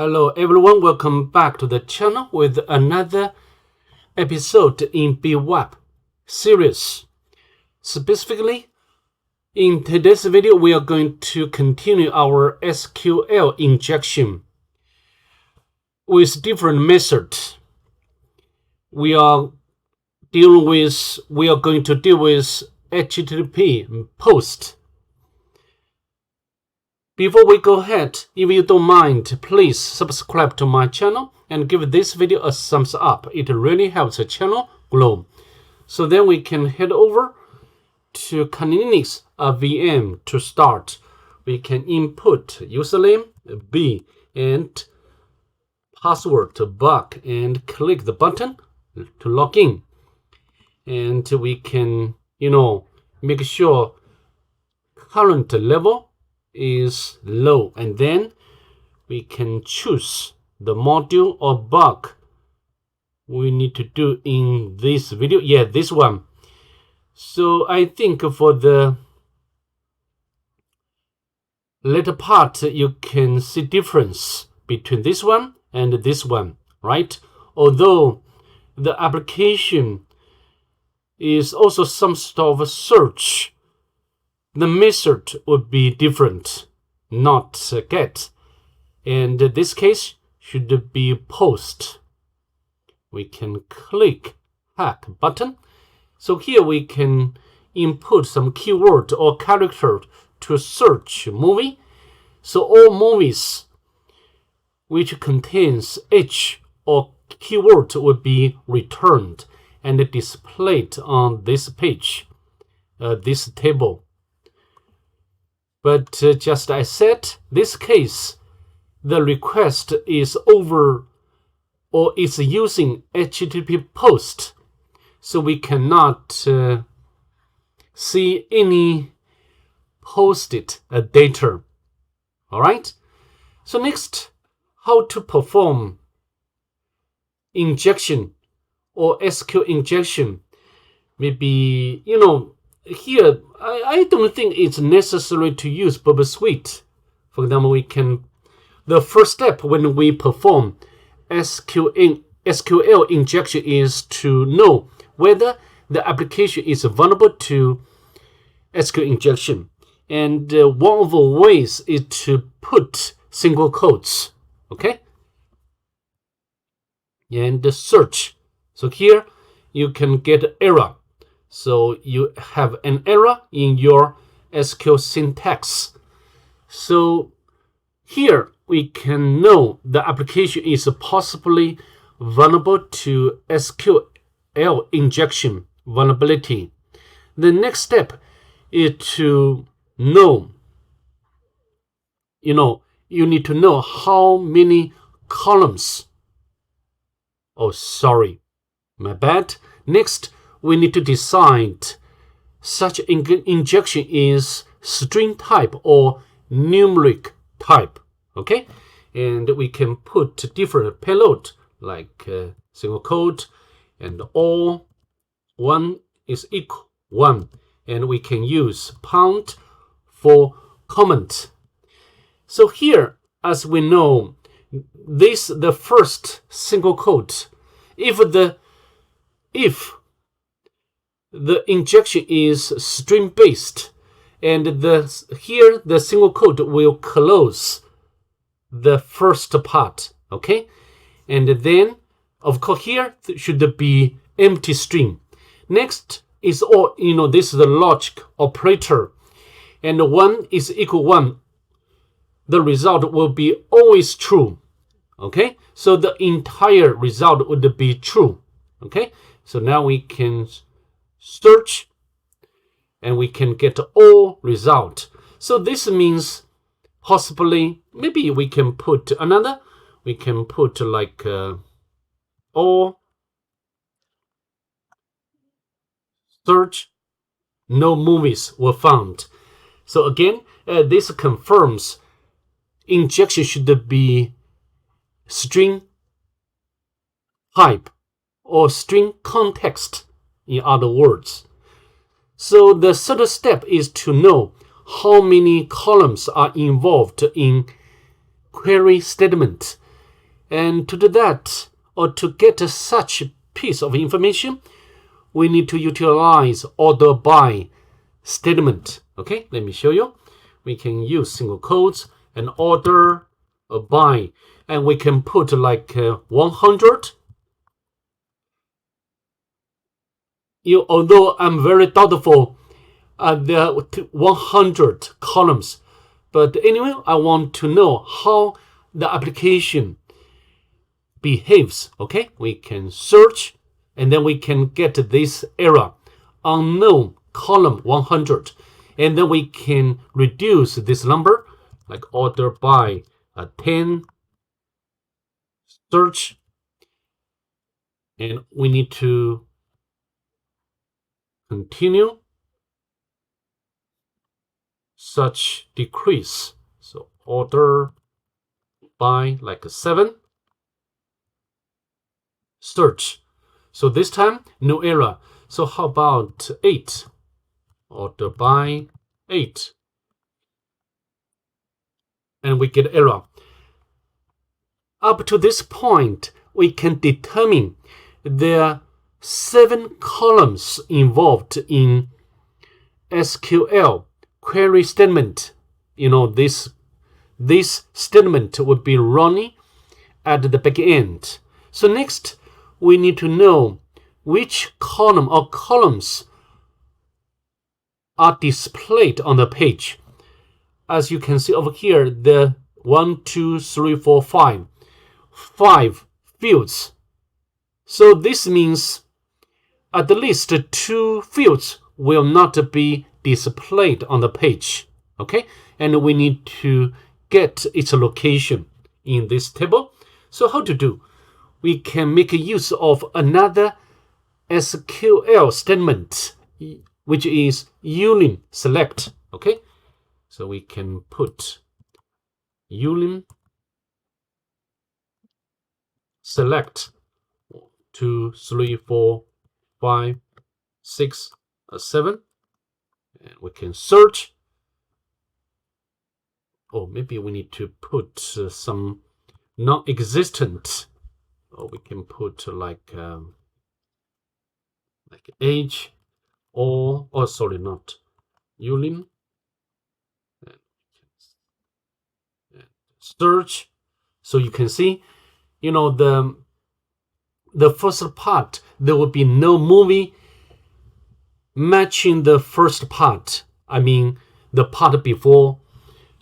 Hello everyone, welcome back to the channel with another episode in BWAPP series. Specifically, in today's video, we are going to continue our SQL injection with different methods. We are going to deal with HTTP post. Before we go ahead, if you don't mind, please subscribe to my channel and give this video a thumbs up. It really helps the channel grow. So then we can head over to Linux VM to start. We can input username B and password BUG and click the button to log in. And we can, make sure current level is low, and then we can choose the module or bug we need to do in this video. Yeah, this one. So I think for the later part, you can see difference between this one and this one, right? Although the application is also some sort of search, the method would be different, not get. And this case should be post. We can click hack button. So here we can input some keyword or character to search movie. So all movies which contains H or keyword will be returned and displayed on this page, this table. But just as I said, this case, the request is over or is using HTTP post, so we cannot see any posted data. All right. So next, how to perform injection or SQL injection. Maybe here, I don't think it's necessary to use BWAPP Suite. For example, the first step when we perform SQL injection is to know whether the application is vulnerable to SQL injection. And one of the ways is to put single quotes, okay? And search. So here you can get error. So you have an error in your SQL syntax. So here we can know the application is possibly vulnerable to SQL injection vulnerability. The next step is to know, you need to know how many columns. Oh, sorry, my bad. Next, we need to decide such injection is string type or numeric type, okay? And we can put different payload like single quote and all 1 is equal 1. And we can use pound for comment. So here, as we know, the first single quote, if the injection is string-based, and here the single quote will close the first part, okay? And then, of course, here should be empty string. Next is all, this is the logic operator, and 1 is equal 1. The result will be always true, okay? So the entire result would be true, okay? So now we can search and we can get all result. So this means possibly maybe we can put another, we can put like all search, no movies were found. So again, this confirms injection should be string type or string context, in other words. So the third step is to know how many columns are involved in query statement. And to do that, or to get such piece of information, we need to utilize order by statement. Okay, let me show you. We can use single quotes and order by, and we can put like 100. Although I'm very doubtful there are 100 columns, but anyway, I want to know how the application behaves. Okay, we can search, and then we can get this error, unknown column 100, and then we can reduce this number, like order by 10, search, and we need to continue such decrease. So order by like 7, search. So this time no error. So how about 8? Order by 8, and we get error. Up to this point, we can determine there are 7 columns involved in SQL query statement. This statement would be running at the back end. So next, we need to know which column or columns are displayed on the page. As you can see over here, the 1, 2, 3, 4, 5 fields. So this means at least 2 fields will not be displayed on the page. Okay, and we need to get its location in this table. So how to do? We can make use of another SQL statement, which is ulim select. Okay, so we can put ulim select 2, 3, 4, 5, 6, 7, and we can search. Or maybe we need to put some non-existent, or we can put like age, or sorry, not ulim, and search. So you can see, the first part, there will be no movie matching the first part. I mean, the part before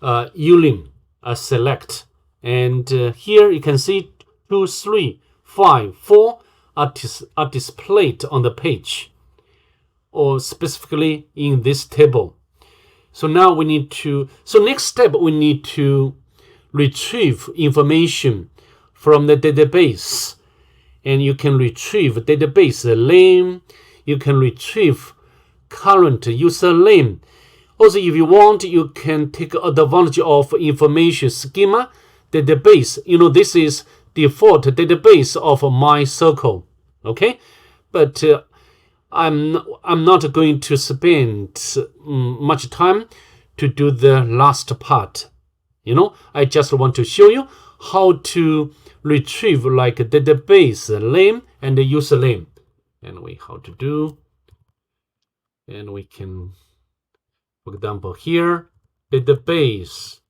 ulim select. And here you can see 2, 3, 5, 4 are displayed on the page, or specifically in this table. So now we need to, so next step, we need to retrieve information from the database. And you can retrieve database name, you can retrieve current user name. Also, if you want, you can take advantage of information schema database. This is default database of MySQL. Okay, but I'm not going to spend much time to do the last part. I just want to show you how to retrieve like a database name and the username, and how to do. And we can, for example, here database.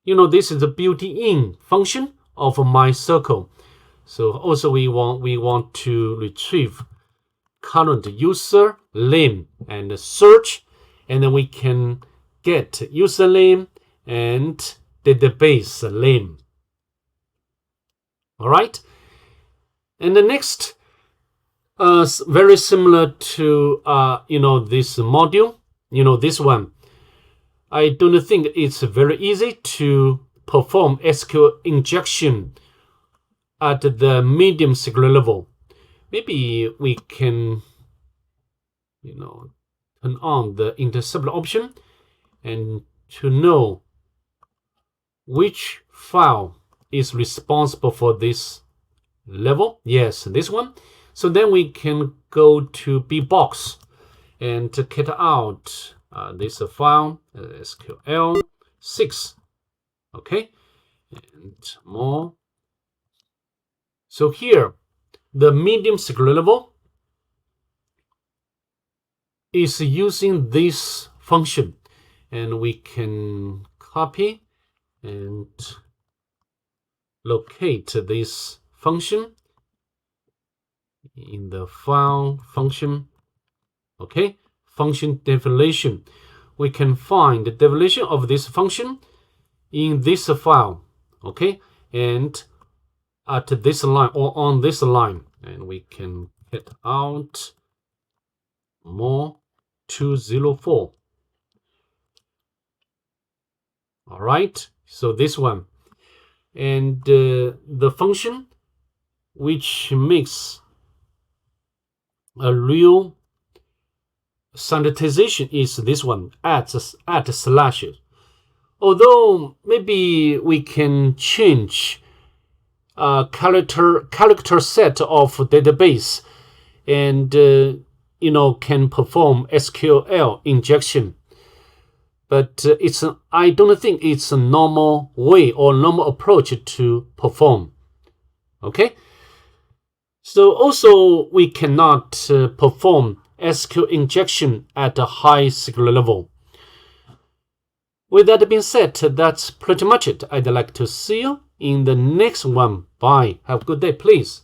This is a built-in function of MySQL. So also we want to retrieve current user name and search, and then we can get username and database name. All right, and the next, very similar to this module, this one. I don't think it's very easy to perform SQL injection at the medium secret level. Maybe we can, turn on the intercept option and to know which file is responsible for this level. Yes, this one. So then we can go to BWAPP and to get out this file, SQL 6. Okay, and more. So here, the medium security level is using this function, and we can copy and locate this function in the file function. Okay, function definition. We can find the definition of this function in this file. Okay, and at this line or on this line, and we can get out more 204. All right, so this one, and the function which makes a real sanitization is this one, at slash. Although maybe we can change character set of database, and can perform SQL injection, but I don't think it's a normal way or normal approach to perform. Okay, so also we cannot perform SQL injection at a high security level. With that being said, that's pretty much it. I'd like to see you in the next one. Bye. Have a good day, please.